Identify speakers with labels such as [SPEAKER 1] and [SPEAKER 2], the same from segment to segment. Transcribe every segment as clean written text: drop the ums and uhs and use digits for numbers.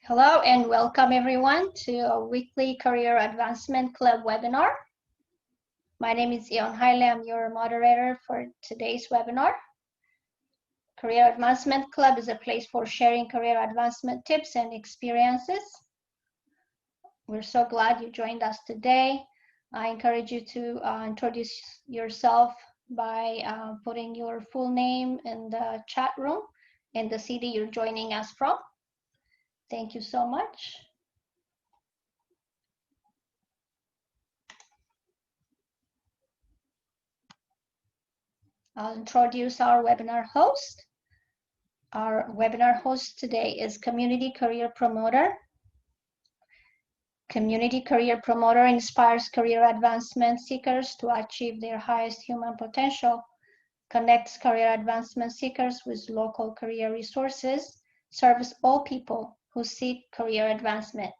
[SPEAKER 1] Hello and welcome everyone to a weekly Career Advancement Club webinar. My name is Ion Haile. I'm your moderator for today's webinar. Career Advancement Club is a place for sharing career advancement tips and experiences. We're so glad you joined us today. I encourage you to introduce yourself by putting your full name in the chat room and the city you're joining us from. Thank you so much. I'll introduce our webinar host. Our webinar host today is Community Career Promoter. Community Career Promoter inspires career advancement seekers to achieve their highest human potential, connects career advancement seekers with local career resources, serves all people who seek career advancement.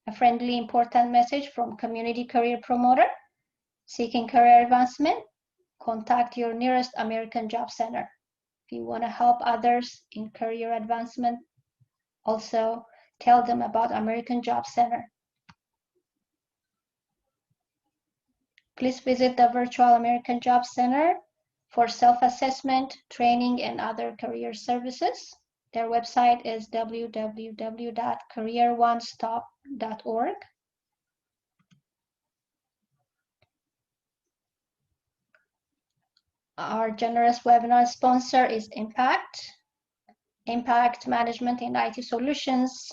[SPEAKER 1] A friendly, important message from Community Career Promoter. Seeking career advancement? Contact your nearest American Job Center. If you want to help others in career advancement, also tell them about American Job Center. Please visit the virtual American Job Center for self-assessment, training, and other career services. Their website is www.careeronestop.org. Our generous webinar sponsor is Impact. Impact Management and IT Solutions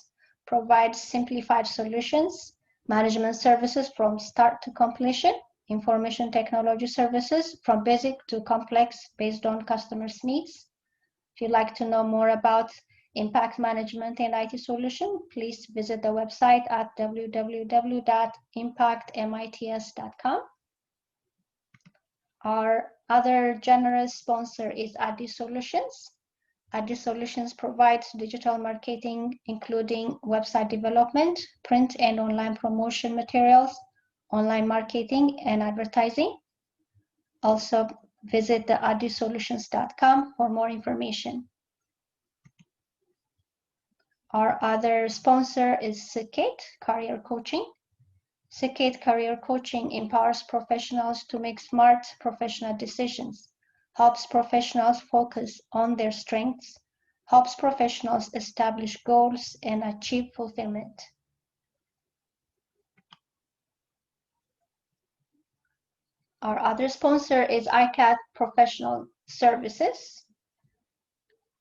[SPEAKER 1] provides simplified solutions, management services from start to completion, information technology services from basic to complex based on customers' needs. If you'd like to know more about Impact Management and IT Solution, please visit the website at www.impactmits.com. Our other generous sponsor is AD Solutions. AD Solutions provides digital marketing, including website development, print and online promotion materials, online marketing, and advertising. Also, visit the adsolutions.com for more information. Our other sponsor is Sikate Career Coaching. Sikate Career Coaching empowers professionals to make smart professional decisions, helps professionals focus on their strengths, helps professionals establish goals and achieve fulfillment. Our other sponsor is ICAT Professional Services.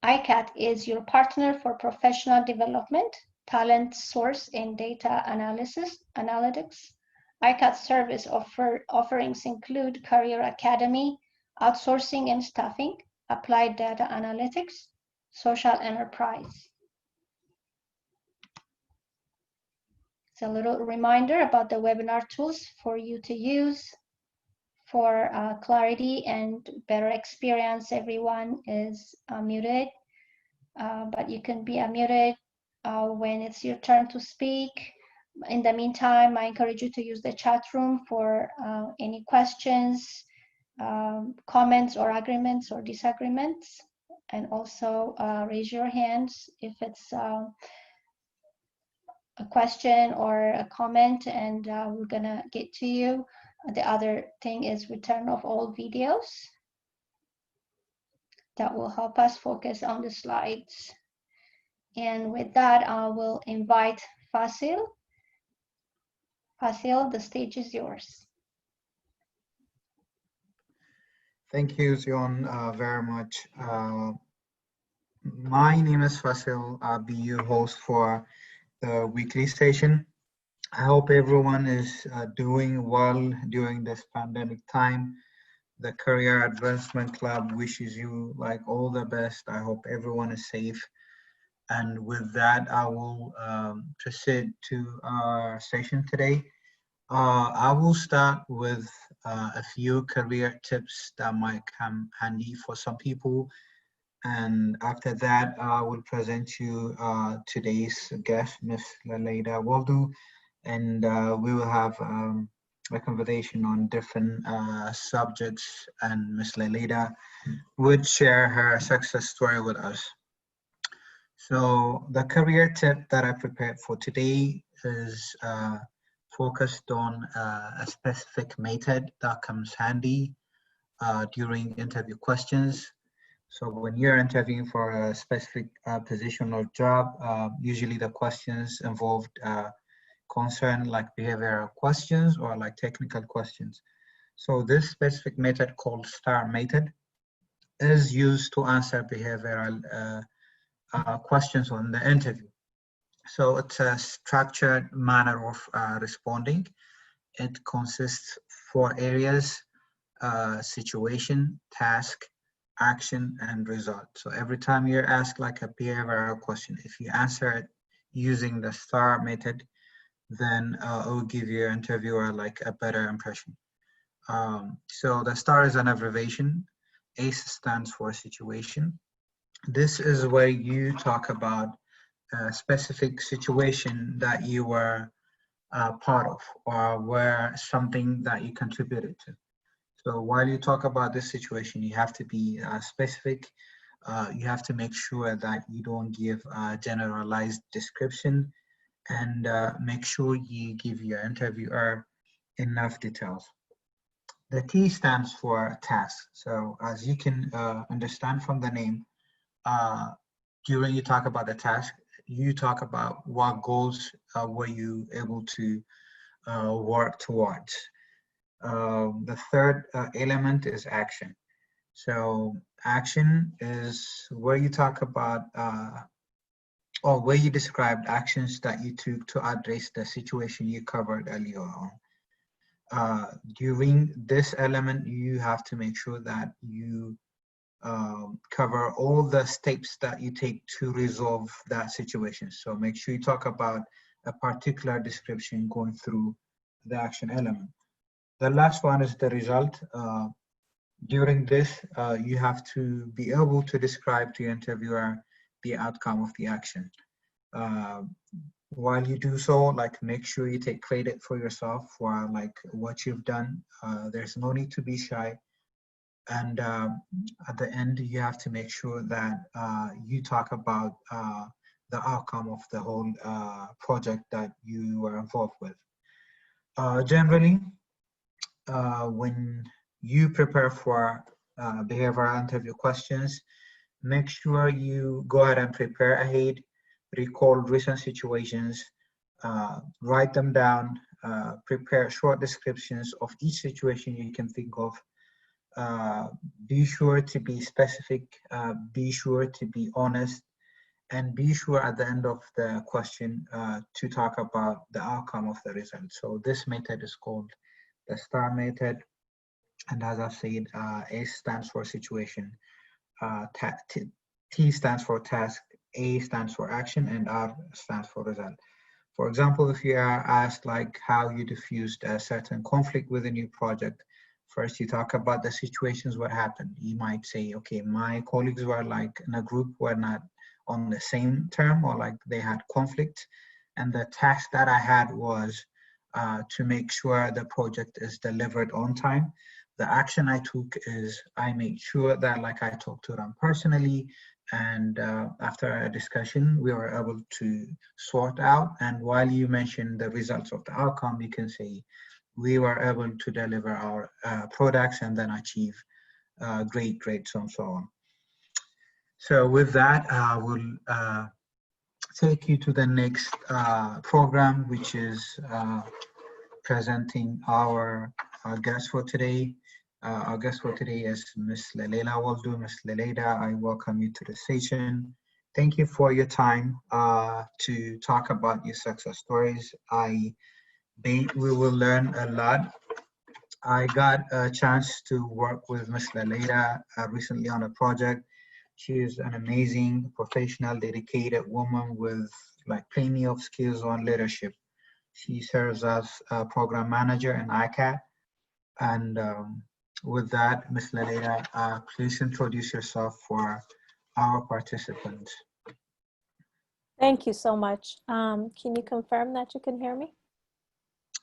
[SPEAKER 1] ICAT is your partner for professional development, talent source, and data analytics. ICAT service offerings include Career Academy, outsourcing and staffing, applied data analytics, social enterprise. It's a little reminder about the webinar tools for you to use for clarity and better experience. Everyone is muted, but you can be unmuted when it's your turn to speak. In the meantime, I encourage you to use the chat room for any questions, comments or agreements or disagreements, and also raise your hands if it's a question or a comment, and we're gonna get to you. The other thing is return of all videos. That will help us focus on the slides. And with that, I will invite Fasil. Fasil, the stage is yours.
[SPEAKER 2] Thank you, Zion, very much. My name is Fasil. I'll be your host for the weekly session. I hope everyone is doing well during this pandemic time. The Career Advancement Club wishes you like all the best. I hope everyone is safe. And with that, I will proceed to our session today. I will start with a few career tips that might come handy for some people. And after that, I will present you today's guest, Miss Leleda and we will have a conversation on different subjects, and Miss Leleda would share her success story with us. So the career tip that I prepared for today is focused on a specific method that comes handy during interview questions. So when you're interviewing for a specific position or job, usually the questions involved concern like behavioral questions or like technical questions. So this specific method called STAR method is used to answer behavioral questions on the interview. So it's a structured manner of responding. It consists four areas: situation, task, action, and result. So every time you're asked like a behavioral question, if you answer it using the STAR method, then it will give your interviewer like a better impression. So the STAR is an abbreviation. ACE stands for situation. This is where you talk about a specific situation that you were part of, or where something that you contributed to. So while you talk about this situation, you have to be specific. You have to make sure that you don't give a generalized description, and make sure you give your interviewer enough details. The T stands for task. So as you can understand from the name, uh, during you talk about the task, you talk about what goals were you able to work towards. The third element is action. So action is where you talk about or where you described actions that you took to address the situation you covered earlier on. During this element, you have to make sure that you cover all the steps that you take to resolve that situation. So make sure you talk about a particular description going through the action element. The last one is the result. During this, you have to be able to describe to your interviewer the outcome of the action. Uh, while you do so, like make sure you take credit for yourself for like what you've done. There's no need to be shy. And at the end, you have to make sure that you talk about the outcome of the whole project that you were involved with. Generally, when you prepare for behavioral interview questions, make sure you go ahead and prepare ahead, recall recent situations, write them down, prepare short descriptions of each situation you can think of. Be sure to be specific, be sure to be honest, and be sure at the end of the question to talk about the outcome of the result. So this method is called the STAR method. And as I said, S stands for situation, T stands for task, A stands for action, and R stands for result. For example, if you are asked like how you diffused a certain conflict within your project, first you talk about the situations what happened. You might say, okay, my colleagues were like in a group were not on the same term, or like they had conflict. And the task that I had was to make sure the project is delivered on time. The action I took is I made sure that like I talked to them personally, and after a discussion, we were able to sort out. And while you mentioned the results of the outcome, you can say we were able to deliver our products and then achieve great grades and so on. So with that, I will take you to the next program, which is presenting our guest for today. Our guest for today is Ms. Leleda Waldo. Ms. Leleda, I welcome you to the station. Thank you for your time to talk about your success stories. We will learn a lot. I got a chance to work with Ms. Leleda recently on a project. She is an amazing professional, dedicated woman with like plenty of skills on leadership. She serves as a program manager in ICAT. And with that, Ms. Leleda, please introduce yourself for our participants.
[SPEAKER 3] Thank you so much. Can you confirm that you can hear me?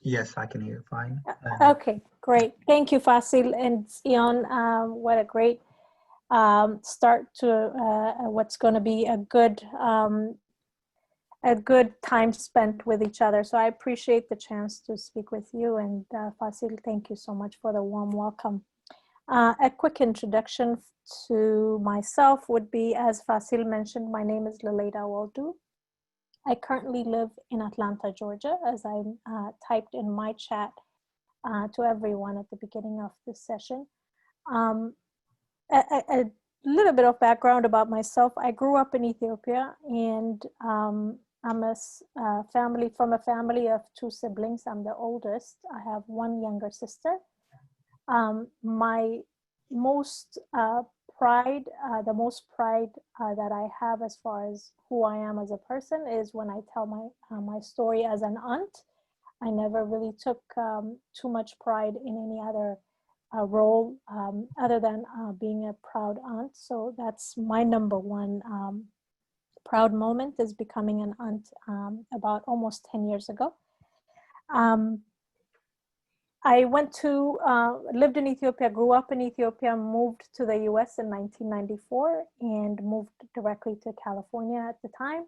[SPEAKER 2] Yes, I can hear you fine.
[SPEAKER 3] Okay, great. Thank you, Fasil and Sion. What a great start to what's going to be a good time spent with each other. So I appreciate the chance to speak with you. And Fasil, thank you so much for the warm welcome. A quick introduction to myself would be, as Fasil mentioned, my name is Leleda Waldu. I currently live in Atlanta, Georgia, as I typed in my chat to everyone at the beginning of this session. A little bit of background about myself. I grew up in Ethiopia, and I'm from a family of 2 siblings. I'm the oldest. I have 1 younger sister. My most pride, the most pride that I have as far as who I am as a person is when I tell my story as an aunt. I never really took too much pride in any other role other than being a proud aunt. So that's my number 1 proud moment, is becoming an aunt about almost 10 years ago. I lived in Ethiopia, grew up in Ethiopia, moved to the US in 1994 and moved directly to California at the time.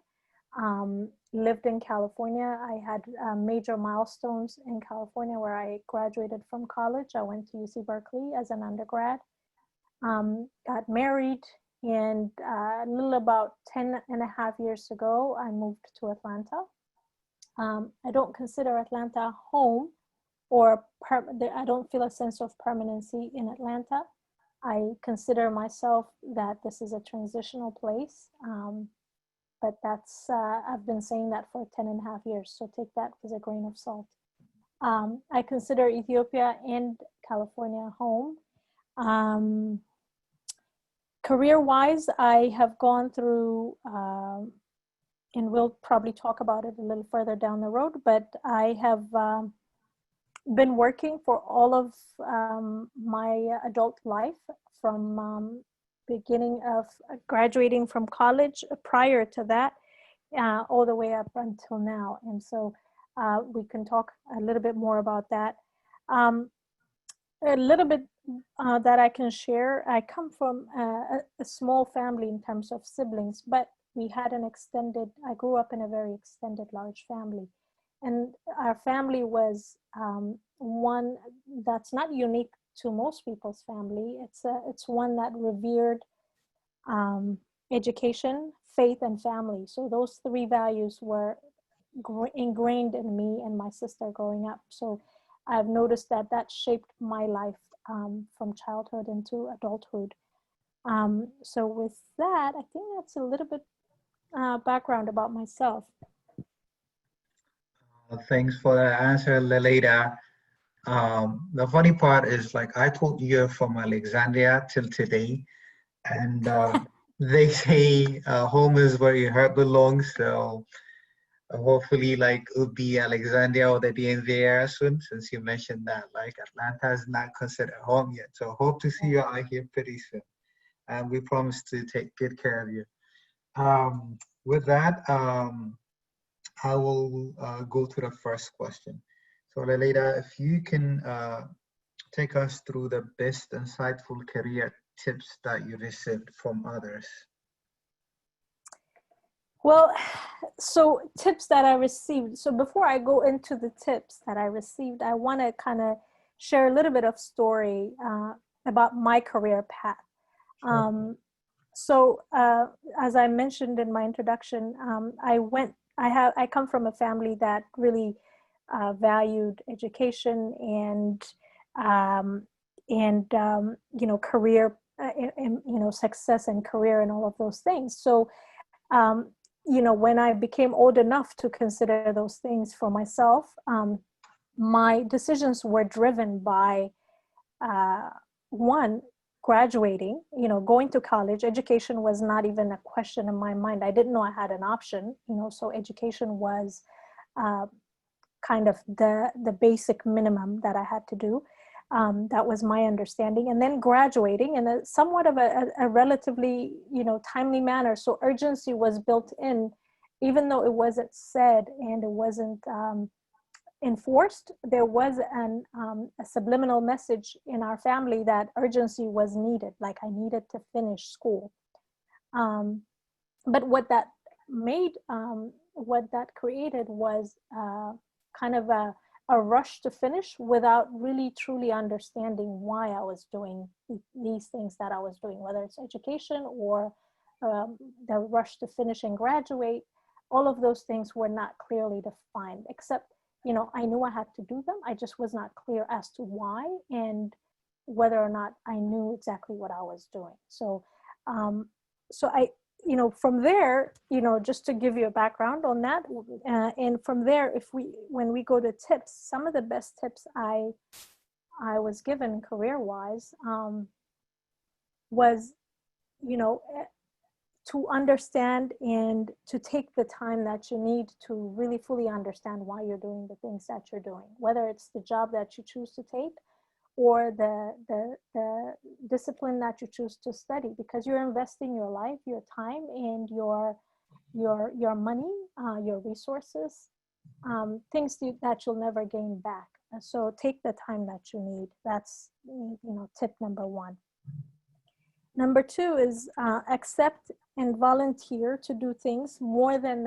[SPEAKER 3] Lived in California. I had major milestones in California where I graduated from college. I went to UC Berkeley as an undergrad, got married, and a little about 10 and a half years ago, I moved to Atlanta. I don't consider Atlanta home, or I don't feel a sense of permanency in Atlanta. I consider myself that this is a transitional place, but that's, I've been saying that for 10 and a half years, so take that with a grain of salt. I consider Ethiopia and California home. Career-wise, I have gone through, and we'll probably talk about it a little further down the road, but I have been working for all of my adult life, from beginning of graduating from college, prior to that, all the way up until now. And so we can talk a little bit more about that. A little bit that I can share. I come from a small family in terms of siblings, but we had I grew up in a very extended, large family. And our family was one that's not unique to most people's family. It's one that revered education, faith, and family. So those 3 values were ingrained in me and my sister growing up. So I've noticed that shaped my life from childhood into adulthood. So with that, I think that's a little bit background about myself.
[SPEAKER 2] Thanks for that answer, Leleda. The funny part is, like, I told you're from Alexandria till today, and they say home is where your heart belongs. So hopefully, like, it'll be Alexandria or the DMV area soon, since you mentioned that, like, Atlanta is not considered home yet. So hope to see you out here pretty soon, and we promise to take good care of you. With that, I will go to the first question. So Leleda, if you can take us through the best insightful career tips that you received from others.
[SPEAKER 3] Well, so tips that I received. So before I go into the tips that I received, I want to kind of share a little bit of story about my career path. So as I mentioned in my introduction, I come from a family that really valued education and career, success and career and all of those things. So when I became old enough to consider those things for myself, my decisions were driven by one, graduating, going to college. Education was not even a question in my mind. I didn't know I had an option, so education was kind of the basic minimum that I had to do. That was my understanding. And then graduating in a somewhat of a relatively, timely manner. So urgency was built in, even though it wasn't said and it wasn't enforced. There was a subliminal message in our family that urgency was needed, like I needed to finish school. But what that created was kind of a rush to finish without really truly understanding why I was doing these things that I was doing, whether it's education or the rush to finish and graduate. All of those things were not clearly defined, except, you know, I knew I had to do them. I just was not clear as to why and whether or not I knew exactly what I was doing. So, you know, from there, you know, just to give you a background on that, and from there, when we go to tips, some of the best tips I was given career-wise was, you know, to understand and to take the time that you need to really fully understand why you're doing the things that you're doing, whether it's the job that you choose to take or the discipline that you choose to study, because you're investing your life, your time, and your money, your resources, things that you'll never gain back. So take the time that you need. That's, you know, tip number one. Number two is accept and volunteer to do things more than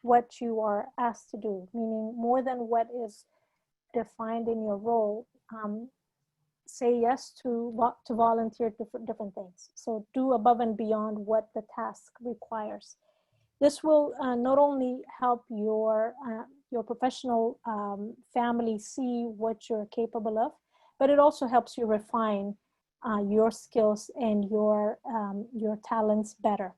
[SPEAKER 3] what you are asked to do, meaning more than what is defined in your role. Say yes to volunteer different things. So do above and beyond what the task requires. This will not only help your professional family see what you're capable of, but it also helps you refine your skills and your talents better.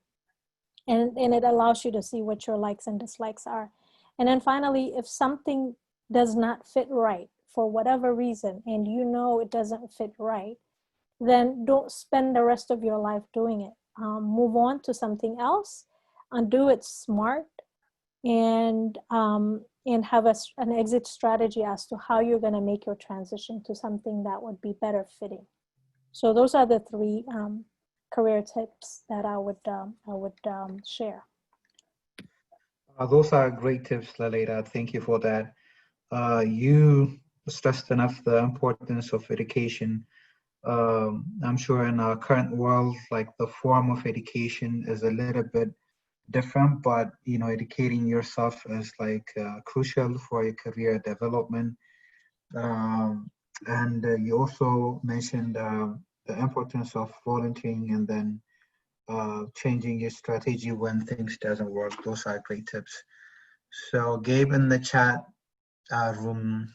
[SPEAKER 3] And it allows you to see what your likes and dislikes are. And then finally, if something does not fit right for whatever reason, and you know it doesn't fit right, then don't spend the rest of your life doing it. Move on to something else and do it smart, and have an exit strategy as to how you're going to make your transition to something that would be better fitting. So those are the three career tips that I would share.
[SPEAKER 2] Those are great tips, Leleda. Thank you for that. You stressed enough the importance of education. I'm sure in our current world, like the form of education is a little bit different, but you know, educating yourself is like crucial for your career development. And you also mentioned the importance of volunteering and then changing your strategy when things doesn't work. Those are great tips. So Gabe in the chat room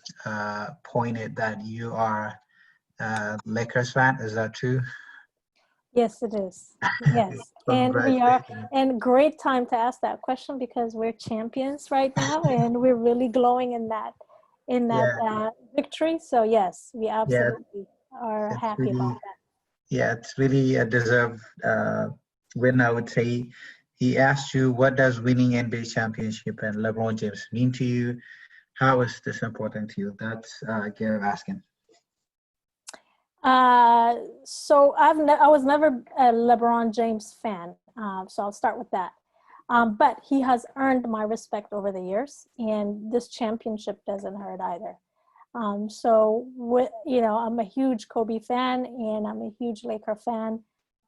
[SPEAKER 2] pointed that you are a Lakers fan. Is that true?
[SPEAKER 3] Yes, it is. Yes, and we are, and great time to ask that question because we're champions right now, and we're really glowing in that victory. So yes, we absolutely are happy about that.
[SPEAKER 2] Yeah, it's really a deserved win, I would say. He asked you, what does winning NBA championship and LeBron James mean to you? How is this important to you? That's Gareth asking.
[SPEAKER 3] So I was never a LeBron James fan, so I'll start with that. But he has earned my respect over the years, and this championship doesn't hurt either. So you know, I'm a huge Kobe fan, and I'm a huge Laker fan.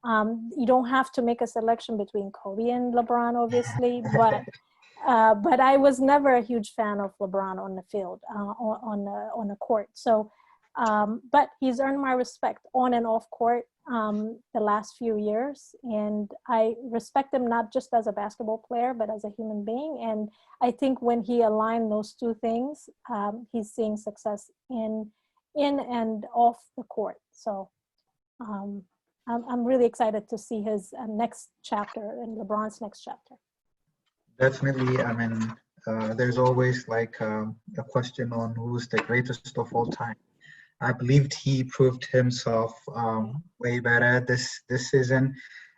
[SPEAKER 3] You don't have to make a selection between Kobe and LeBron, obviously, but I was never a huge fan of LeBron on the field, on the court. So, but he's earned my respect on and off court the last few years, and I respect him not just as a basketball player, but as a human being. And I think when he aligned those two things, he's seeing success in and off the court. So I'm really excited to see his next chapter and LeBron's next chapter.
[SPEAKER 2] Definitely. I mean, there's always like a question on who's the greatest of all time. I believed he proved himself way better this season,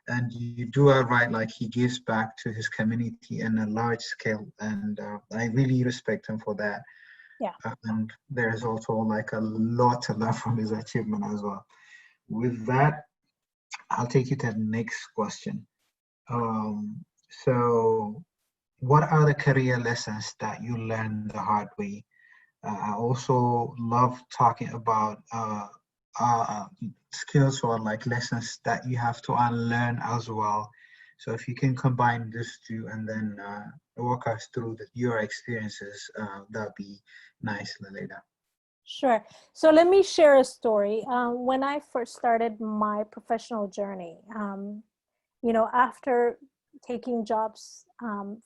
[SPEAKER 2] and you do it right. Like he gives back to his community in a large scale, and I really respect him for that.
[SPEAKER 3] Yeah.
[SPEAKER 2] And there's also like a lot to learn from his achievement as well. With that, I'll take you to the next question. So what are the career lessons that you learned the hard way? I also love talking about uh, skills or like lessons that you have to unlearn as well. So if you can combine these two and then walk us through your experiences, that'd be nice, Leleda.
[SPEAKER 3] Sure. So let me share a story. When I first started my professional journey, after taking jobs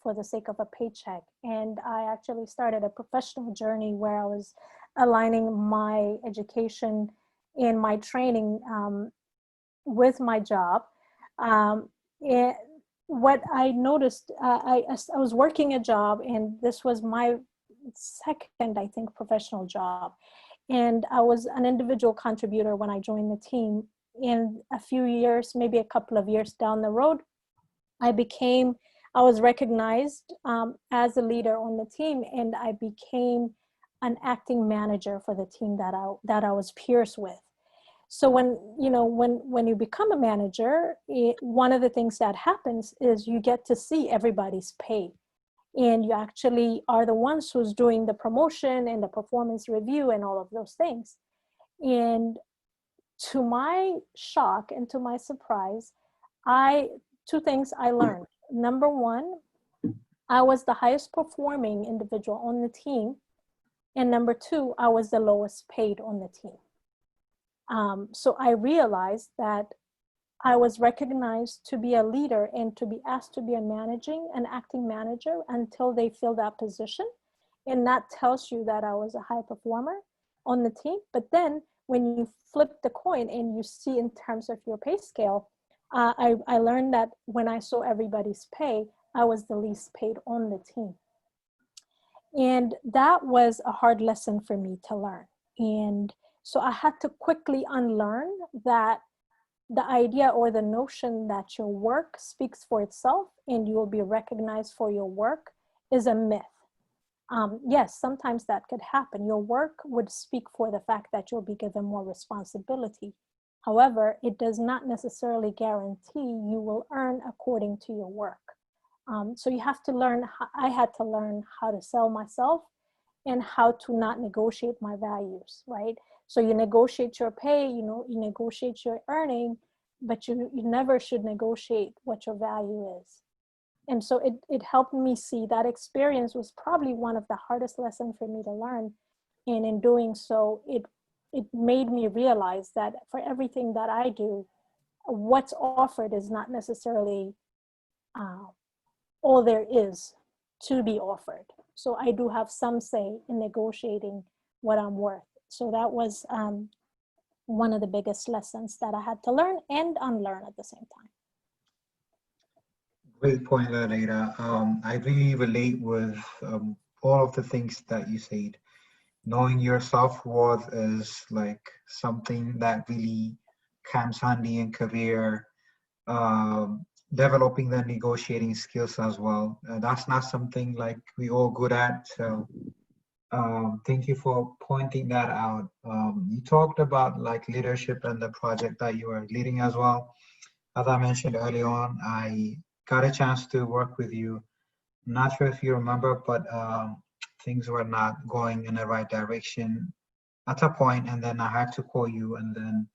[SPEAKER 3] for the sake of a paycheck, and I actually started a professional journey where I was aligning my education and my training with my job. Um, it, what I noticed, I was working a job, and this was my second, I think, professional job. And I was an individual contributor when I joined the team. In a few years, maybe a couple of years down the road, I was recognized as a leader on the team, and I became an acting manager for the team that I was peers with. So when you become a manager, one of the things that happens is you get to see everybody's pay, and you actually are the ones who's doing the promotion and the performance review and all of those things. And to my shock and to my surprise, I two things I learned. Number one, I was the highest performing individual on the team, and number two, I was the lowest paid on the team. So I realized that I was recognized to be a leader and to be asked to be an acting manager until they fill that position. And that tells you that I was a high performer on the team. But then when you flip the coin and you see in terms of your pay scale, I learned that when I saw everybody's pay, I was the least paid on the team. And that was a hard lesson for me to learn. And so I had to quickly unlearn that the idea or the notion that your work speaks for itself and you will be recognized for your work is a myth. Yes, sometimes that could happen. Your work would speak for the fact that you'll be given more responsibility. However, it does not necessarily guarantee you will earn according to your work. So you have to learn, I had to learn how to sell myself and how to not negotiate my values, right? So you negotiate your pay, you negotiate your earning, but you never should negotiate what your value is. And so it helped me see that experience was probably one of the hardest lessons for me to learn. And in doing so, it made me realize that for everything that I do, what's offered is not necessarily uh, all there is to be offered. So I do have some say in negotiating what I'm worth. So that was one of the biggest lessons that I had to learn and unlearn at the same time.
[SPEAKER 2] Great point, Leleda. I really relate with all of the things that you said. Knowing your self-worth is like something that really comes handy in career. Developing the negotiating skills as well. That's not something like we all good at. So thank you for pointing that out. You talked about like leadership and the project that you are leading as well. As I mentioned early on, I got a chance to work with you. I'm not sure if you remember, but things were not going in the right direction at a point, and then I had to call you, and then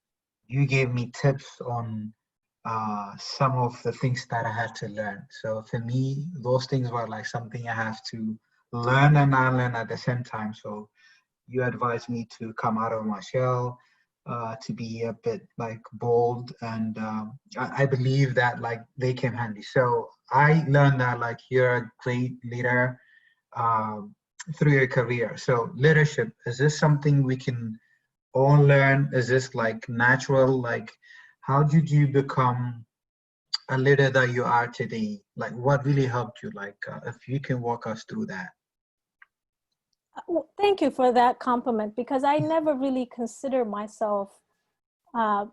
[SPEAKER 2] you gave me tips on some of the things that I had to learn. So for me, those things were like something I have to learn and unlearn at the same time. So you advised me to come out of my shell, to be a bit like bold, and I believe that like they came handy. So I learned that like you're a great leader um, through your career. So leadership, is this something we can all learn? Is this like natural? Like, how did you become a leader that you are today? Like, what really helped you? Like, if you can walk us through that.
[SPEAKER 3] Well, thank you for that compliment, because I never really consider myself uh,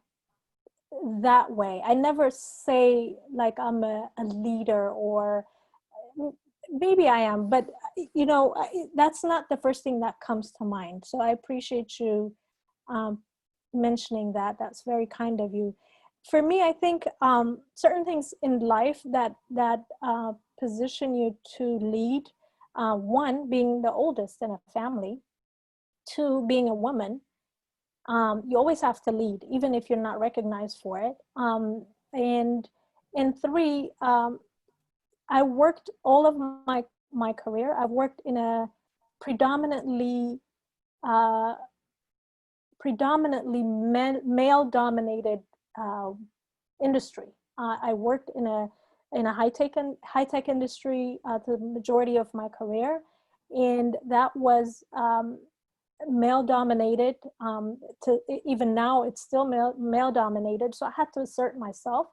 [SPEAKER 3] that way. I never say like I'm a leader, or maybe I am, but that's not the first thing that comes to mind. So I appreciate you um, mentioning that. That's very kind of you. For me, I think certain things in life that position you to lead. One, being the oldest in a family, Two, being a woman, you always have to lead, even if you're not recognized for it. And three, I worked all of my career. I've worked in a predominantly male-dominated industry. I worked in a high-tech industry the majority of my career, and that was male-dominated. To even now, it's still male-dominated. So I had to assert myself,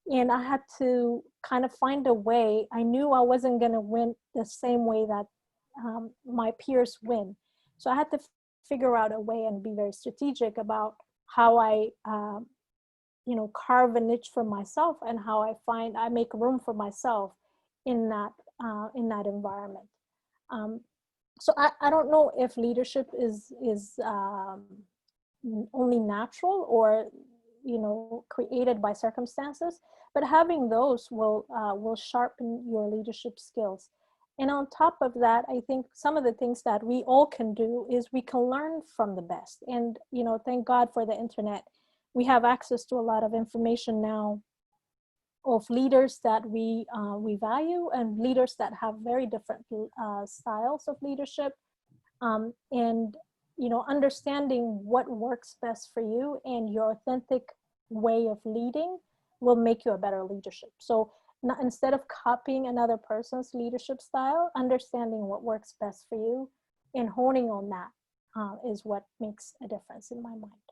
[SPEAKER 3] and I had to kind of find a way. I knew I wasn't going to win the same way that my peers win. So I had to figure out a way and be very strategic about how I, carve a niche for myself, and how I make room for myself in that environment. So I don't know if leadership is only natural or created by circumstances, but having those will sharpen your leadership skills. And on top of that, I think some of the things that we all can do is we can learn from the best. And thank God for the internet. We have access to a lot of information now of leaders that we value, and leaders that have very different styles of leadership, and understanding what works best for you and your authentic way of leading will make you a better leadership. So instead of copying another person's leadership style, understanding what works best for you and honing on that is what makes a difference in my mind.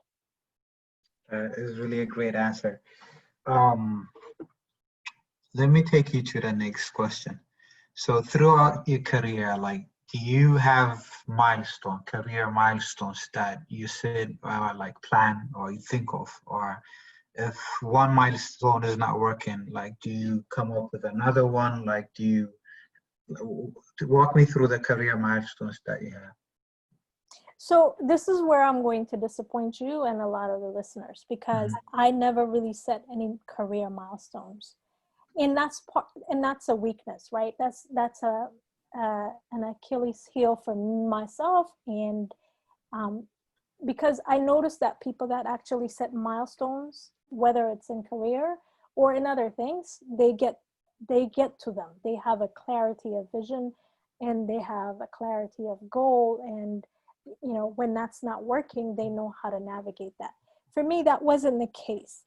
[SPEAKER 2] That is really a great answer. Let me take you to the next question. So throughout your career, do you have career milestones that you said, plan or you think of, or if one milestone is not working, do you come up with another one? Do you walk me through the career milestones that you have?
[SPEAKER 3] So this is where I'm going to disappoint you and a lot of the listeners, because I never really set any career milestones. And that's a weakness, right? That's an Achilles heel for myself, and because I noticed that people that actually set milestones, whether it's in career or in other things, they get to them. They have a clarity of vision, and they have a clarity of goal, and when that's not working, they know how to navigate that. For me, that wasn't the case.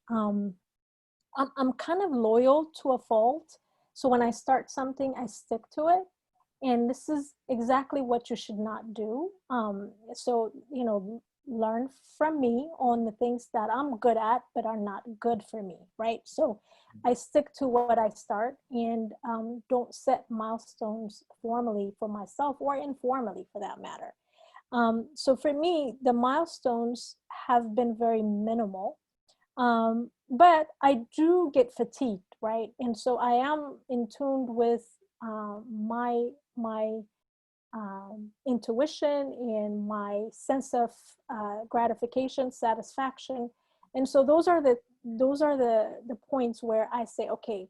[SPEAKER 3] I'm kind of loyal to a fault. So when I start something, I stick to it. And this is exactly what you should not do. So, learn from me on the things that I'm good at, but are not good for me, right? So I stick to what I start, and don't set milestones formally for myself, or informally for that matter. So for me, the milestones have been very minimal. But I do get fatigued, right? And so I am in tune with my intuition and my sense of gratification, satisfaction. And so those are the points where I say, okay,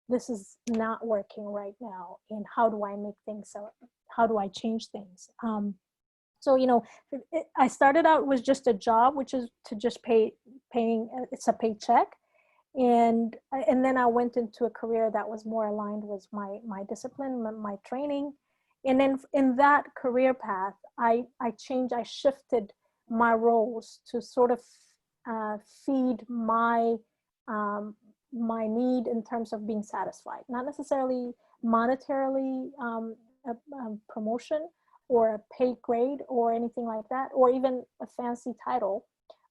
[SPEAKER 3] this is not working right now, and how do I make things so? How do I change things? So, I started out with just a job, which is to just paying, it's a paycheck. And then I went into a career that was more aligned with my discipline, my training. And then in that career path, I shifted my roles to sort of feed my need in terms of being satisfied, not necessarily monetarily promotion, or a pay grade or anything like that, or even a fancy title.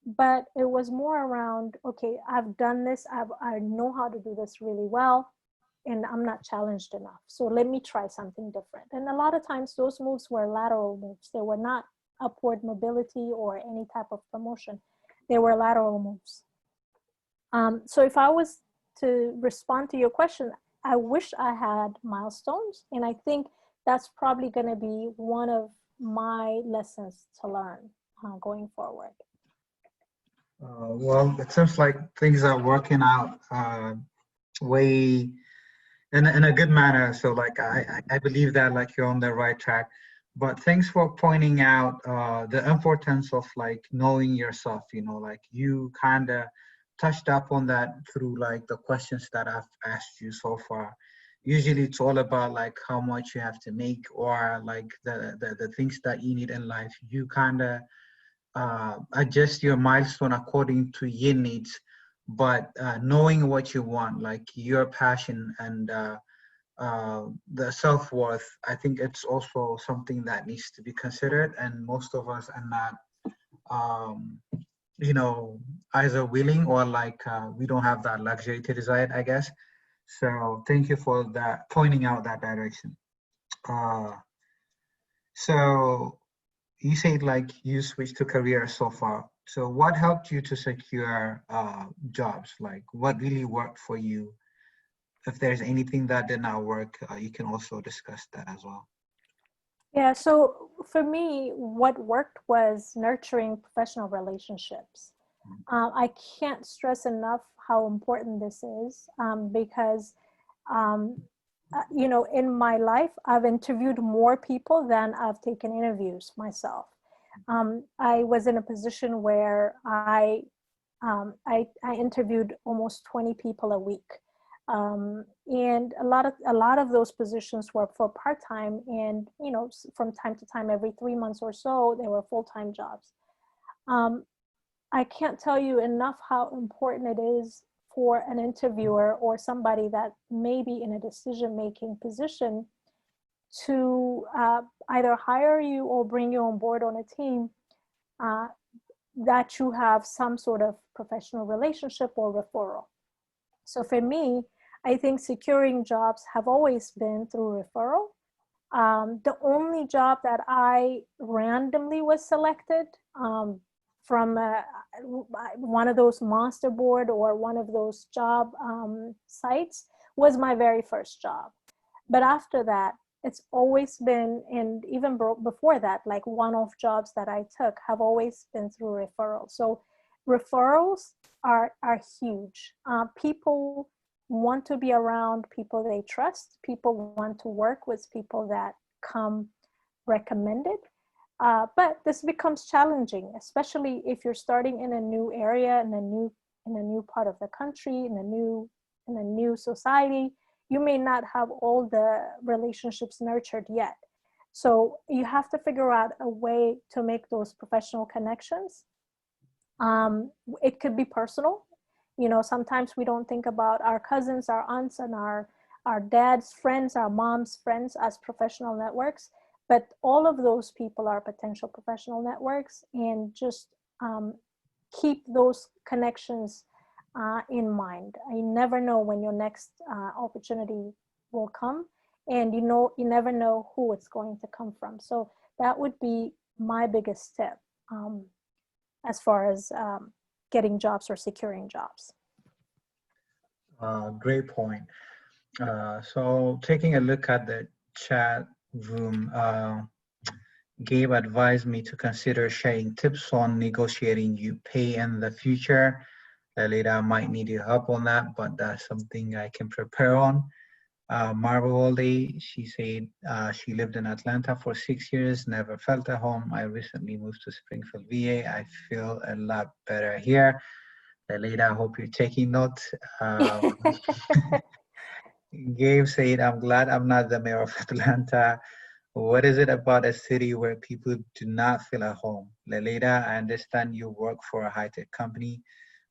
[SPEAKER 3] But it was more around, okay, I've done this, I know how to do this really well, and I'm not challenged enough. So let me try something different. And a lot of times those moves were lateral moves. They were not upward mobility or any type of promotion. They were lateral moves. So if I was to respond to your question, I wish I had milestones, and I think that's probably going to be one of my lessons to learn going forward.
[SPEAKER 2] Well, it seems like things are working out way in a good manner. So I believe that you're on the right track. But thanks for pointing out the importance of like knowing yourself, you know, like you kind of touched up on that through like the questions that I've asked you so far. Usually it's all about like how much you have to make or like the things that you need in life. You kind of adjust your milestone according to your needs, but knowing what you want, like your passion and the self-worth, I think it's also something that needs to be considered, and most of us are not um, you know, either willing or like we don't have that luxury to decide, I guess. So thank you for that, pointing out that direction. uh, so you said like you switched to career so far, so what helped you to secure jobs, like what really worked for you? If there's anything that did not work, you can also discuss that as well.
[SPEAKER 3] Yeah, so for me, what worked was nurturing professional relationships. I can't stress enough how important this is, because, um, you know, in my life, I've interviewed more people than I've taken interviews myself. I was in a position where I interviewed almost 20 people a week. And a lot of those positions were for part-time, and you know, from time to time, every 3 months or so, they were full-time jobs. Um, I can't tell you enough how important it is for an interviewer or somebody that may be in a decision-making position to either hire you or bring you on board on a team, uh, that you have some sort of professional relationship or referral. So for me, I think securing jobs have always been through referral. The only job that I randomly was selected, from one of those monster board or one of those job sites, was my very first job. But after that, it's always been, and even before that, like one-off jobs that I took have always been through referrals. So referrals are huge. People want to be around people they trust. People want to work with people that come recommended. But this becomes challenging, especially if you're starting in a new area, in a new part of the country, in a new society. You may not have all the relationships nurtured yet. So you have to figure out a way to make those professional connections. It could be personal. You know, sometimes we don't think about our cousins, our aunts, and our dad's friends, our mom's friends as professional networks. But all of those people are potential professional networks, and just keep those connections in mind. You never know when your next opportunity will come, and you never know who it's going to come from. So that would be my biggest tip, as far as getting jobs or securing jobs.
[SPEAKER 2] Great point. So taking a look at the chat room, Gabe advised me to consider sharing tips on negotiating you pay in the future. Later, I might need your help on that, but that's something I can prepare on. Marvel Walde, she said she lived in Atlanta for 6 years, never felt at home. I recently moved to Springfield, VA. I feel a lot better here. Later, I hope you're taking notes. Gabe said, I'm glad I'm not the mayor of Atlanta. What is it about a city where people do not feel at home? Leleda, I understand you work for a high-tech company.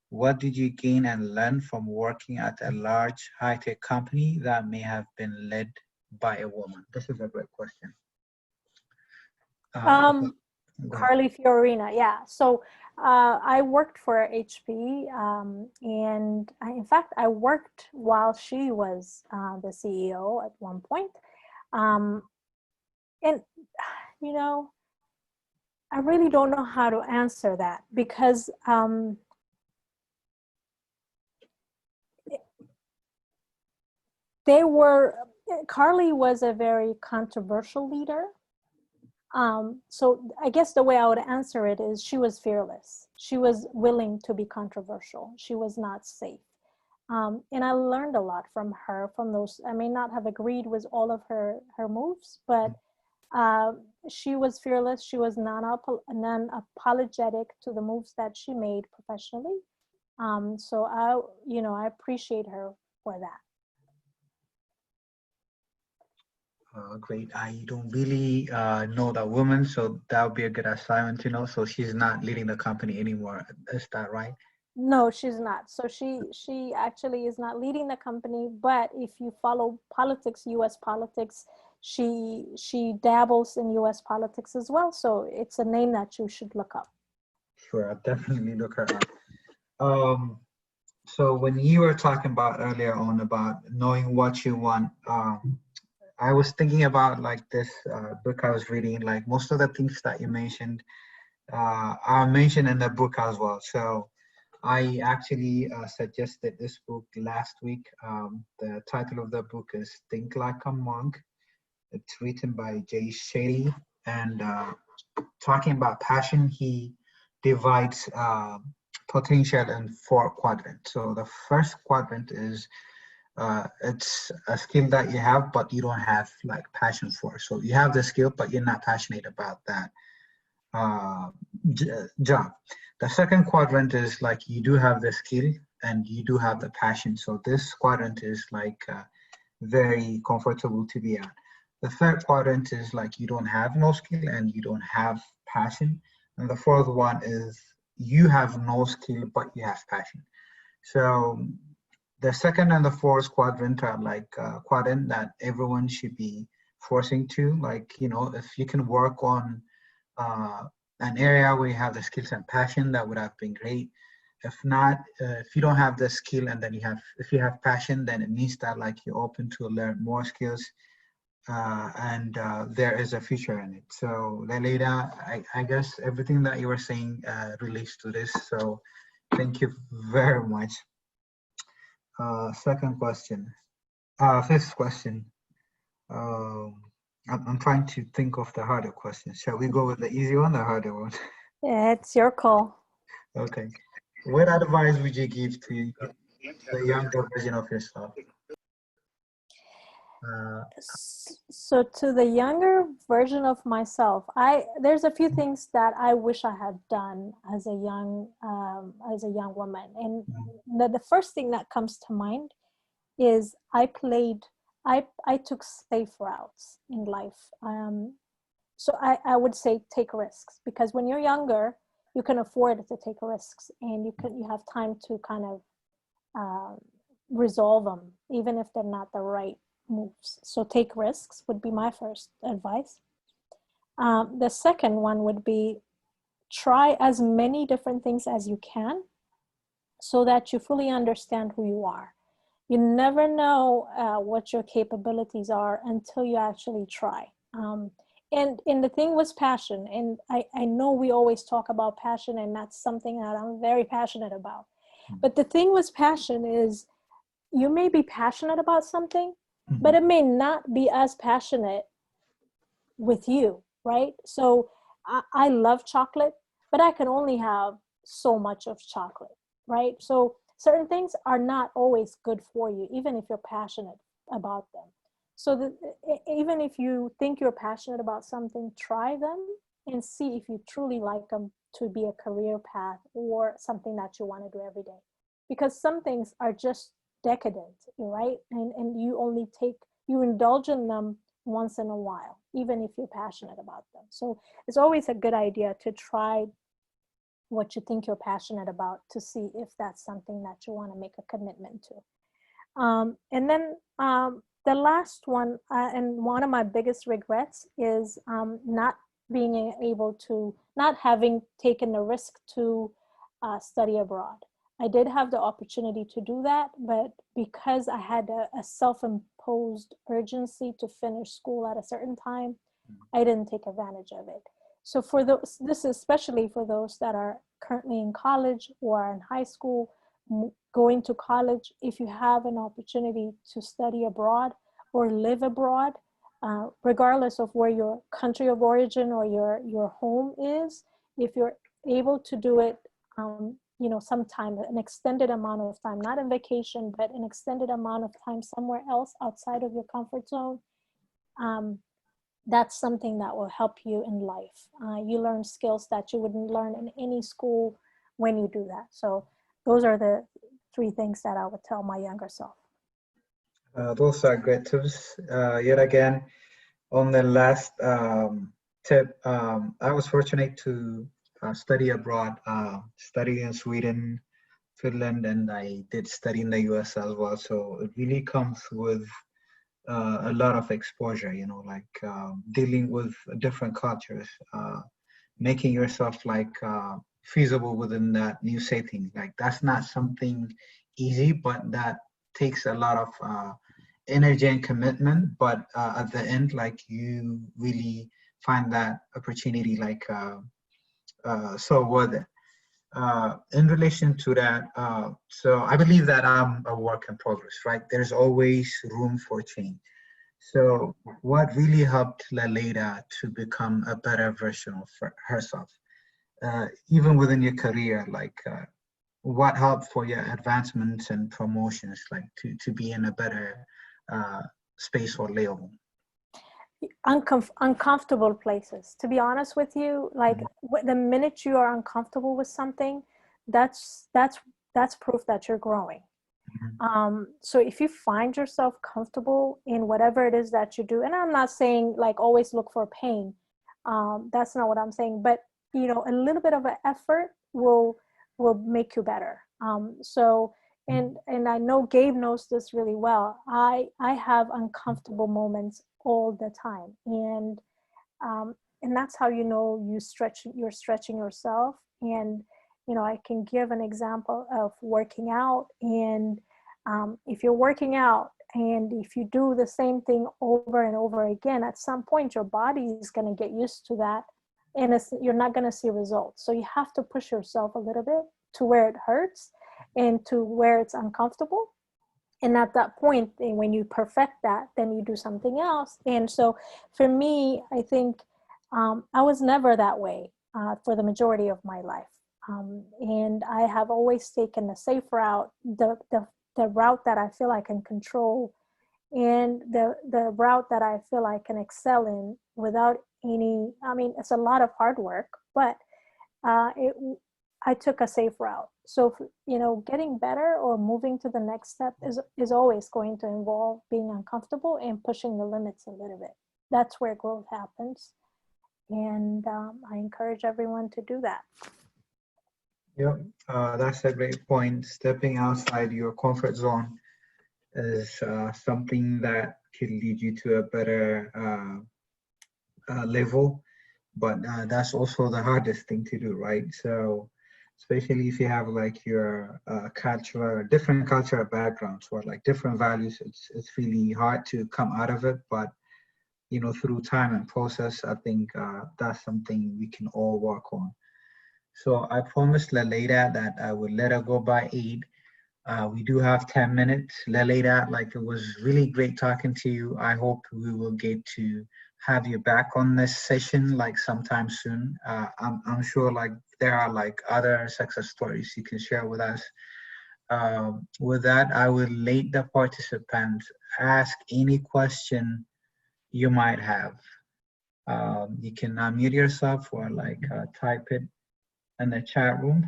[SPEAKER 2] What did you gain and learn from working at a large high-tech company that may have been led by a woman? This is a great question.
[SPEAKER 3] Um,
[SPEAKER 2] Go ahead.
[SPEAKER 3] Carly Fiorina, yeah. So I worked for HP, and in fact, I worked while she was the CEO at one point. Um, and, you know, I really don't know how to answer that, because Carly was a very controversial leader. So I guess the way I would answer it is she was fearless. She was willing to be controversial. She was not safe. And I learned a lot from her, from those. I may not have agreed with all of her moves, but She was fearless. She was non-apologetic to the moves that she made professionally. So I appreciate her for that.
[SPEAKER 2] Great. I don't really know that woman, so that would be a good assignment to know. So she's not leading the company anymore. Is that right?
[SPEAKER 3] No, she's not. So she actually is not leading the company, but if you follow politics, US politics, she dabbles in US politics as well. So it's a name that you should look up.
[SPEAKER 2] Sure, I'll definitely look her up. So when you were talking about earlier on about knowing what you want, I was thinking about like this book I was reading, like most of the things that you mentioned are mentioned in the book as well. So I actually suggested this book last week. The title of the book is Think Like a Monk. It's written by Jay Shaley, and talking about passion, he divides potential in 4 quadrants. So the first quadrant is it's a skill that you have, but you don't have like passion for. So you have the skill, but you're not passionate about that job. The second quadrant is like you do have the skill and you do have the passion. So this quadrant is like very comfortable to be at. The third quadrant is like you don't have no skill and you don't have passion. And the fourth one is you have no skill, but you have passion. So the second and the fourth quadrant are like quadrant that everyone should be forcing to. Like, you know, if you can work on an area where you have the skills and passion, that would have been great. If not, if you don't have the skill and then if you have passion, then it means that like you're open to learn more skills and there is a future in it. So Leleda, I guess everything that you were saying relates to this. So thank you very much. Second question, fifth question. I'm trying to think of the harder question. Shall we go with the easy one, the harder one?
[SPEAKER 3] Yeah, it's your call.
[SPEAKER 2] Okay. What advice would you give to the younger version of yourself?
[SPEAKER 3] So to the younger version of myself, there's a few things that I wish I had done as a young woman, and the first thing that comes to mind is I took safe routes in life. So I would say take risks, because when you're younger, you can afford to take risks, and you have time to kind of resolve them, even if they're not the right moves. So take risks would be my first advice. The second one would be try as many different things as you can so that you fully understand who you are. You never know what your capabilities are until you actually try. And the thing was passion. And I know we always talk about passion, and that's something that I'm very passionate about. But the thing with passion is you may be passionate about something, but it may not be as passionate with you, right? So I love chocolate, but I can only have so much of chocolate, right? So certain things are not always good for you, even if you're passionate about them. So even if you think you're passionate about something, try them and see if you truly like them to be a career path or something that you want to do every day. Because some things are just decadent, right? And you indulge in them once in a while, even if you're passionate about them. So it's always a good idea to try what you think you're passionate about to see if that's something that you want to make a commitment to. And then the last one, and one of my biggest regrets is not having taken the risk to study abroad. I did have the opportunity to do that, but because I had a self-imposed urgency to finish school at a certain time, I didn't take advantage of it. So this is especially for those that are currently in college or in high school, going to college. If you have an opportunity to study abroad or live abroad, regardless of where your country of origin or your home is, if you're able to do it, sometime, an extended amount of time, not in vacation, but an extended amount of time somewhere else outside of your comfort zone, that's something that will help you in life. You learn skills that you wouldn't learn in any school when you do that. So those are the 3 things that I would tell my younger self.
[SPEAKER 2] Those are great tips. Yet again, on the last tip, I was fortunate to study abroad, study in Sweden, Finland, and I did study in the US as well. So it really comes with a lot of exposure, you know, like dealing with different cultures, making yourself like feasible within that new setting. Like that's not something easy, but that takes a lot of energy and commitment. But at the end, like you really find that opportunity like so worth it. In relation to that, so I believe that I'm a work in progress, right? There's always room for change. So what really helped Leleda to become a better version of herself, even within your career, like what helped for your advancements and promotions, like to be in a better space or level?
[SPEAKER 3] Uncomfortable places, to be honest with you. Like the minute you are uncomfortable with something, that's proof that you're growing. So if you find yourself comfortable in whatever it is that you do, and I'm not saying like always look for pain, that's not what I'm saying, but you know, a little bit of an effort will make you better. So and I know Gabe knows this really well. I have uncomfortable moments all the time, and that's how you know you're stretching yourself. And you know, I can give an example of working out. And if you're working out and if you do the same thing over and over again, at some point your body is going to get used to that, and you're not going to see results. So you have to push yourself a little bit to where it hurts and to where it's uncomfortable. And at that point, when you perfect that, then you do something else. And so for me, I think I was never that way for the majority of my life. And I have always taken the safe route, the route that I feel I can control, and the route that I feel I can excel in without any, I mean, it's a lot of hard work, but I took a safe route. So, you know, getting better or moving to the next step is always going to involve being uncomfortable and pushing the limits a little bit. That's where growth happens. And I encourage everyone to do that.
[SPEAKER 2] Yep, that's a great point. Stepping outside your comfort zone is something that can lead you to a better level, but that's also the hardest thing to do, right? So especially if you have like your different cultural backgrounds or like different values, it's really hard to come out of it. But you know, through time and process, I think that's something we can all work on. So I promised Leleda that I would let her go by 8. We do have 10 minutes. Leleda, like it was really great talking to you. I hope we will get to have you back on this session like sometime soon. I'm sure like there are like other success stories you can share with us. With that, I will let the participants ask any question you might have. You can unmute yourself or like type it in the chat room.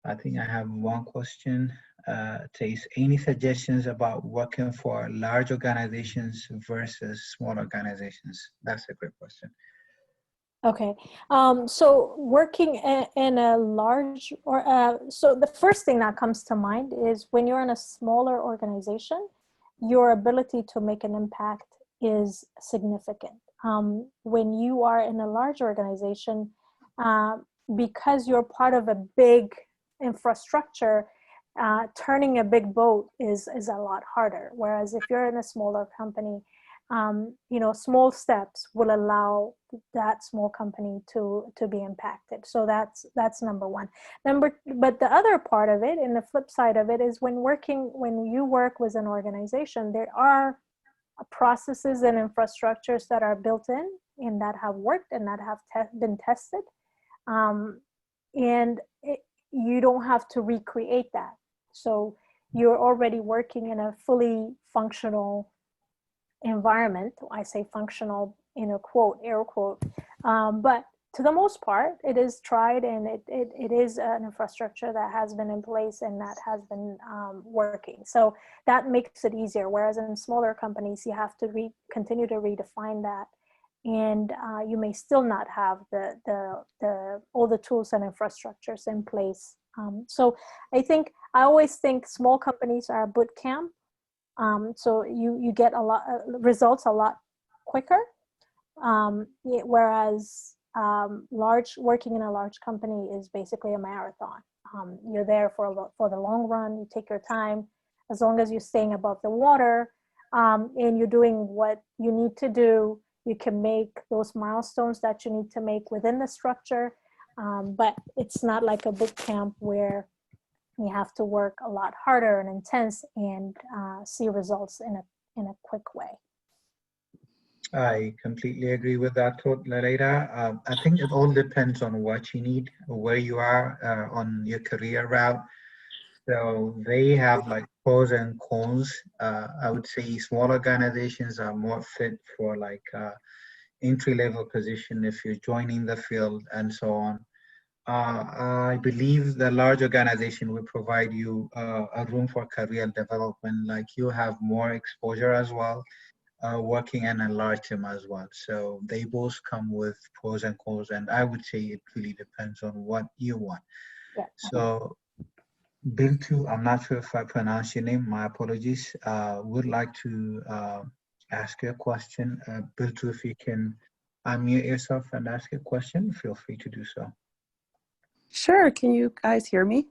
[SPEAKER 2] I think I have one question. Taste any suggestions about working for large organizations versus small organizations? That's a great question.
[SPEAKER 3] Okay, so working in a large so the first thing that comes to mind is when you're in a smaller organization, your ability to make an impact is significant. When you are in a large organization, because you're part of a big infrastructure, turning a big boat is a lot harder. Whereas if you're in a smaller company, you know, small steps will allow that small company to be impacted. So that's number one. But the other part of it, and the flip side of it, is when you work with an organization, there are processes and infrastructures that are built in and that have worked and that have been tested. And you don't have to recreate that. So you're already working in a fully functional environment. I say functional in a quote, air quote. But to the most part, it is tried, and it is an infrastructure that has been in place and that has been working. So that makes it easier. Whereas in smaller companies, you have to continue to redefine that, and you may still not have all the tools and infrastructures in place. So I always think small companies are a boot camp. So you get a lot results a lot quicker. Whereas working in a large company is basically a marathon. You're there for the long run. You take your time, as long as you're staying above the water, and you're doing what you need to do. You can make those milestones that you need to make within the structure, but it's not like a boot camp where you have to work a lot harder and intense and see results in a quick way.
[SPEAKER 2] I completely agree with that thought, Leleda. I think it all depends on what you need, where you are on your career route. So they have like pros and cons. I would say small organizations are more fit for like entry-level position if you're joining the field and so on. I believe the large organization will provide you a room for career development, like you have more exposure as well, working in a large team as well. So they both come with pros and cons, and I would say it really depends on what you want.
[SPEAKER 3] Yeah.
[SPEAKER 2] So Biltu, I'm not sure if I pronounced your name, my apologies. Would like to ask you a question. Biltu, if you can unmute yourself and ask a question, feel free to do so.
[SPEAKER 4] Sure. Can you guys hear me?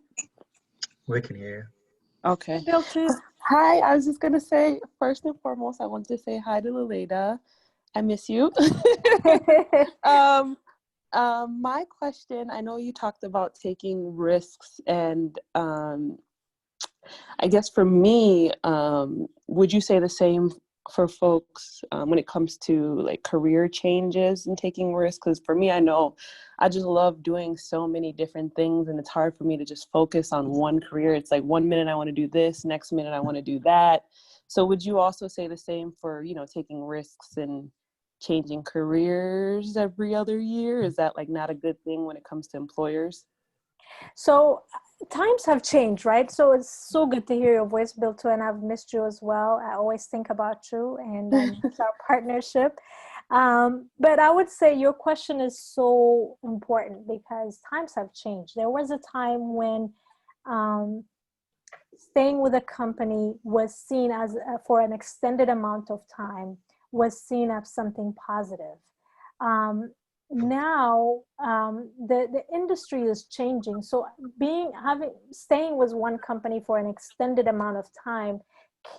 [SPEAKER 2] We can hear you.
[SPEAKER 4] Okay.
[SPEAKER 3] Biltu.
[SPEAKER 4] Hi. I was just going to say, first and foremost, I want to say hi to Leleda. I miss you. My question, I know you talked about taking risks, and I guess for me, would you say the same for folks when it comes to like career changes and taking risks? Because for me, I know I just love doing so many different things, and it's hard for me to just focus on one career. It's like 1 minute I want to do this, next minute I want to do that. So would you also say the same for, taking risks and changing careers every other year? Is that like not a good thing when it comes to employers?
[SPEAKER 3] So times have changed, right? So it's so good to hear your voice, Biltu, and I've missed you as well. I always think about you, and I miss our partnership. But I would say your question is so important because times have changed. There was a time when staying with a company was seen as, for an extended amount of time, was seen as something positive. Now the industry is changing, so staying with one company for an extended amount of time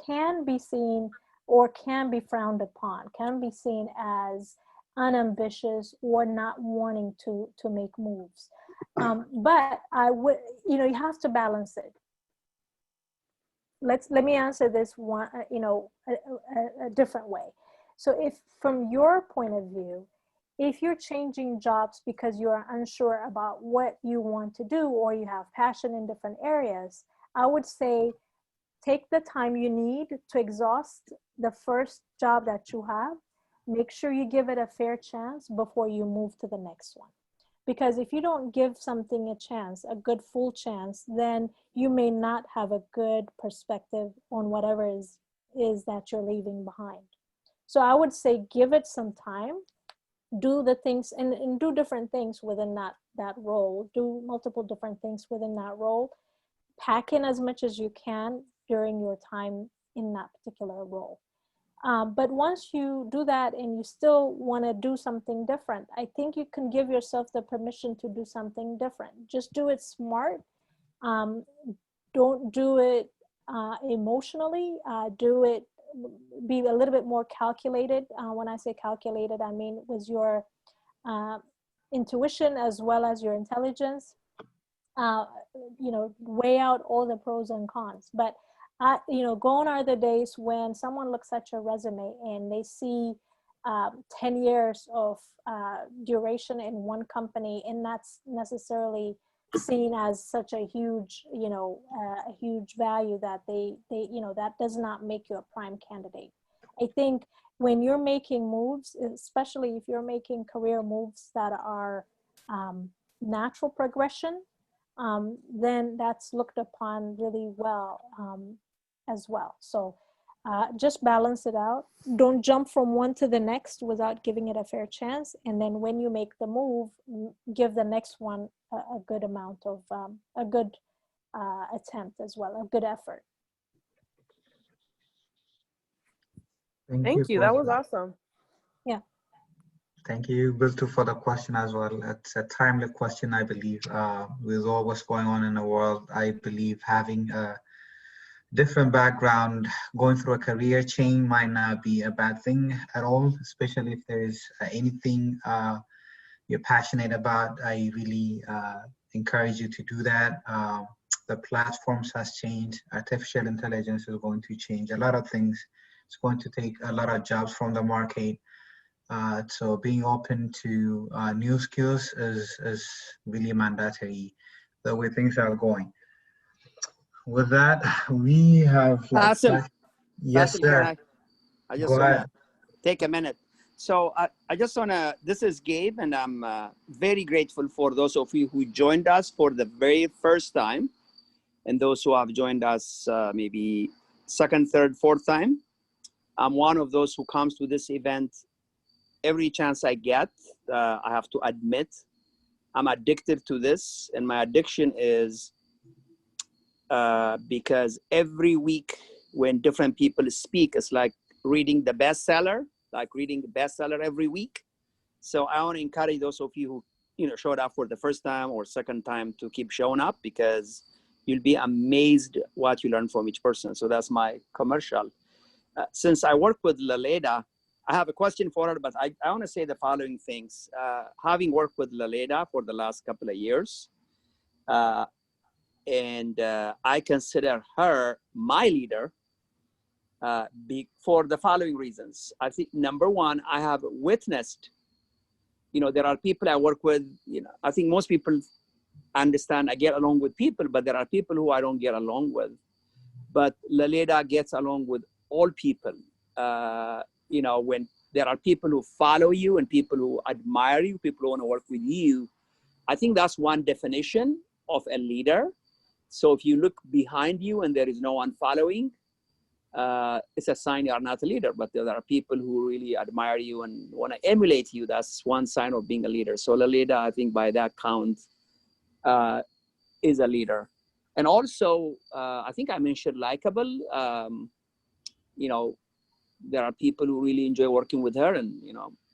[SPEAKER 3] can be seen or can be frowned upon, can be seen as unambitious or not wanting to make moves. But I would, you have to balance it. Let me answer this one, a different way. So if from your point of view, if you're changing jobs because you are unsure about what you want to do or you have passion in different areas, I would say take the time you need to exhaust the first job that you have. Make sure you give it a fair chance before you move to the next one. Because if you don't give something a chance, a good full chance, then you may not have a good perspective on whatever is that you're leaving behind. So I would say give it some time, do the things and do different things within that role, do multiple different things within that role, pack in as much as you can during your time in that particular role. But once you do that and you still want to do something different, I think you can give yourself the permission to do something different. Just do it smart. Don't do it emotionally. Be a little bit more calculated. When I say calculated, I mean with your intuition as well as your intelligence. Weigh out all the pros and cons. But gone are the days when someone looks at your resume and they see 10 years of duration in one company, and that's necessarily seen as such a huge, a huge value that that does not make you a prime candidate. I think when you're making moves, especially if you're making career moves that are natural progression, then that's looked upon really well as well. So just balance it out. Don't jump from one to the next without giving it a fair chance. And then when you make the move, give the next one a good amount of, a good attempt as well, a good effort.
[SPEAKER 4] Thank you. That was awesome.
[SPEAKER 3] Yeah.
[SPEAKER 2] Thank you, Biltu, for the question as well. It's a timely question, I believe. With all what's going on in the world, I believe having a different background, going through a career change might not be a bad thing at all, especially if there is anything you're passionate about. I really encourage you to do that. The platforms has changed. Artificial intelligence is going to change a lot of things. It's going to take a lot of jobs from the market. So being open to new skills is really mandatory the way things are going. With that, we have
[SPEAKER 5] Fasil,
[SPEAKER 2] yes,
[SPEAKER 5] Fasil,
[SPEAKER 2] sir.
[SPEAKER 5] I just
[SPEAKER 2] Go
[SPEAKER 5] want
[SPEAKER 2] ahead.
[SPEAKER 5] to take a minute. So I just want to, this is Gabe, and I'm very grateful for those of you who joined us for the very first time, and those who have joined us maybe second, third, fourth time. I'm one of those who comes to this event every chance I get. I have to admit, I'm addicted to this, and my addiction is because every week when different people speak, it's like reading the bestseller, every week. So I want to encourage those of you who showed up for the first time or second time to keep showing up, because you'll be amazed what you learn from each person. So that's my commercial. Since I work with Leleda, I have a question for her, but I want to say the following things. Having worked with Leleda for the last couple of years, and I consider her my leader for the following reasons. I think number one, I have witnessed, there are people I work with, I think most people understand I get along with people, but there are people who I don't get along with. But Leleda gets along with all people. When there are people who follow you and people who admire you, people who want to work with you, I think that's one definition of a leader. So if you look behind you and there is no one following, it's a sign you are not a leader. But there are people who really admire you and want to emulate you. That's one sign of being a leader. So Leleda, I think by that count, is a leader. And also, I think I mentioned likable. There are people who really enjoy working with her. And,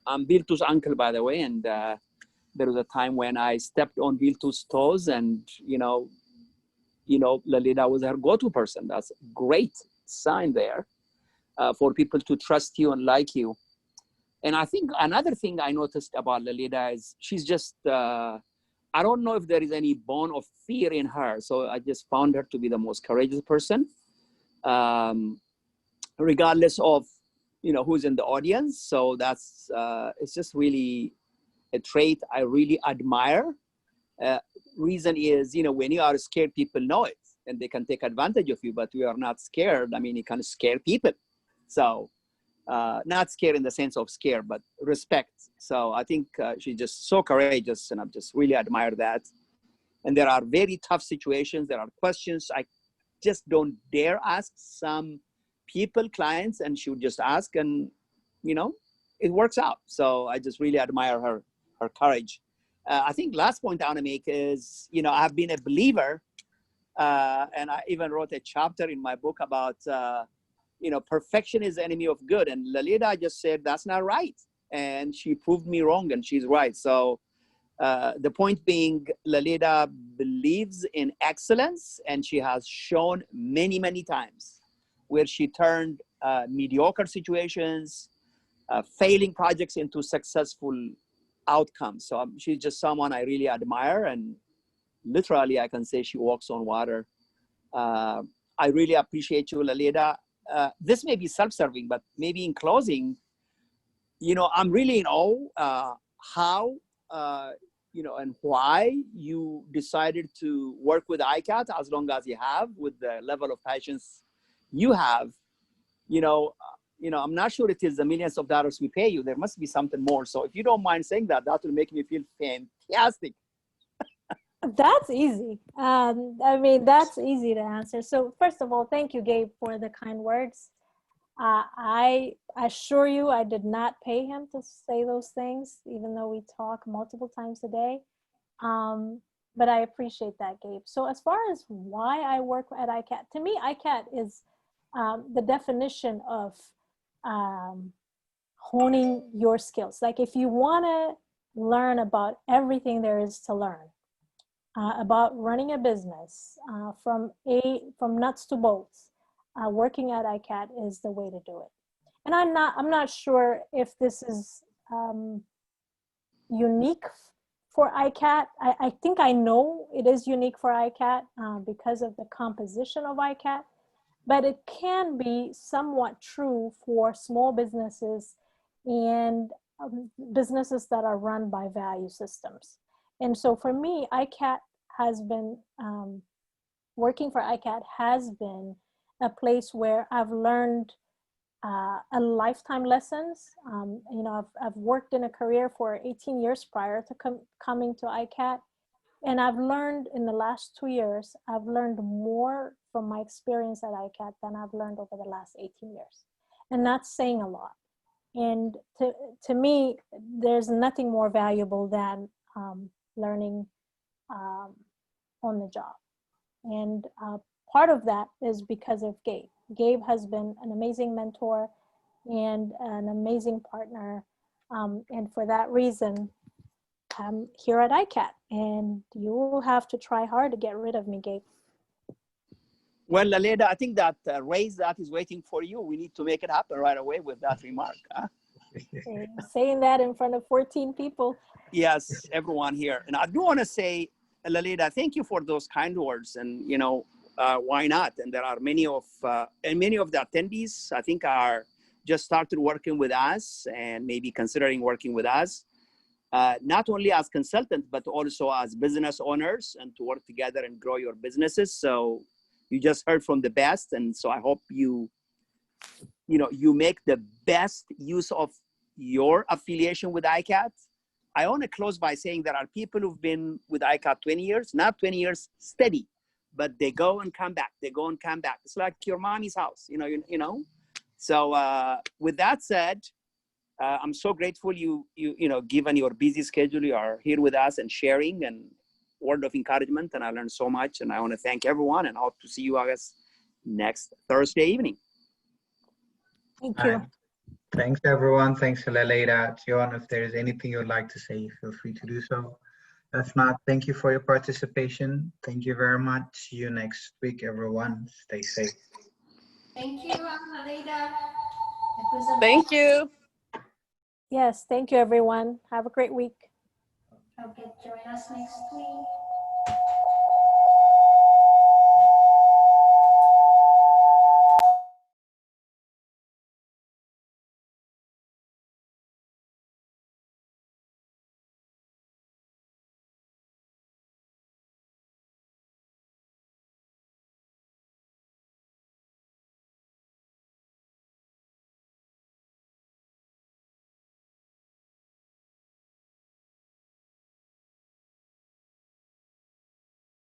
[SPEAKER 5] I'm Biltu's uncle, by the way. And there was a time when I stepped on Biltu's toes and, Leleda was her go-to person. That's a great sign there for people to trust you and like you. And I think another thing I noticed about Leleda is she's just, I don't know if there is any bone of fear in her. So I just found her to be the most courageous person, regardless of, who's in the audience. So that's, it's just really a trait I really admire. Reason is, when you are scared, people know it and they can take advantage of you, but we are not scared. I mean, you can scare people. So not scared in the sense of scare, but respect. So I think she's just so courageous, and I just really admire that. And there are very tough situations. There are questions I just don't dare ask some people, clients, and she would just ask, and it works out. So I just really admire her courage. I think last point I want to make is, I've been a believer, and I even wrote a chapter in my book about, perfection is the enemy of good. And Leleda just said, that's not right. And she proved me wrong, and she's right. So the point being, Leleda believes in excellence, and she has shown many, many times where she turned mediocre situations, failing projects into successful outcomes. So she's just someone I really admire, and literally I can say she walks on water. I really appreciate you, Leleda. This may be self-serving, but maybe in closing, I'm really in awe how, and why you decided to work with ICAT as long as you have, with the level of patience you have. I'm not sure it is the millions of dollars we pay you. There must be something more. So if you don't mind saying that, that will make me feel fantastic.
[SPEAKER 3] That's easy. I mean, that's easy to answer. So first of all, thank you, Gabe, for the kind words. I assure you, I did not pay him to say those things, even though we talk multiple times a day. But I appreciate that, Gabe. So as far as why I work at ICAT, to me, ICAT is the definition of honing your skills. Like if you want to learn about everything there is to learn, about running a business, from nuts to bolts, working at ICAT is the way to do it. And I'm not sure if this is unique for ICAT. I think I know it is unique for ICAT because of the composition of ICAT, but it can be somewhat true for small businesses and businesses that are run by value systems. And so for me, ICAT has been, working for ICAT has been a place where I've learned a lifetime lessons. I've worked in a career for 18 years prior to coming to ICAT. And I've learned in the last 2 years, I've learned more from my experience at ICAT than I've learned over the last 18 years. And that's saying a lot. And to me, there's nothing more valuable than learning on the job. And part of that is because of Gabe. Gabe has been an amazing mentor and an amazing partner. And for that reason, I'm here at ICAT, and you will have to try hard to get rid of me, Gabe.
[SPEAKER 5] Well, Leleda, I think that raise that is waiting for you. We need to make it happen right away with that remark. Huh?
[SPEAKER 3] Saying that in front of 14 people.
[SPEAKER 5] Yes, everyone here. And I do want to say, Leleda, thank you for those kind words. And, why not? And there are many of the attendees, I think, are just started working with us and maybe considering working with us, not only as consultants, but also as business owners, and to work together and grow your businesses. So you just heard from the best. And so I hope you make the best use of your affiliation with ICAT. I want to close by saying there are people who've been with ICAT 20 years, not 20 years steady, but they go and come back. They go and come back. It's like your mommy's house, So with that said, I'm so grateful you given your busy schedule, you are here with us and sharing and word of encouragement. And I learned so much. And I want to thank everyone, and hope to see you, I guess, next Thursday evening.
[SPEAKER 3] Thank you.
[SPEAKER 2] Thanks, everyone. Thanks, Leleda. John, if there's anything you'd like to say, feel free to do so. If not, thank you for your participation. Thank you very much. See you next week, everyone. Stay safe.
[SPEAKER 1] Thank you, Leleda.
[SPEAKER 4] Thank you.
[SPEAKER 3] Yes, thank you, everyone. Have a great week.
[SPEAKER 1] Okay, join us next week.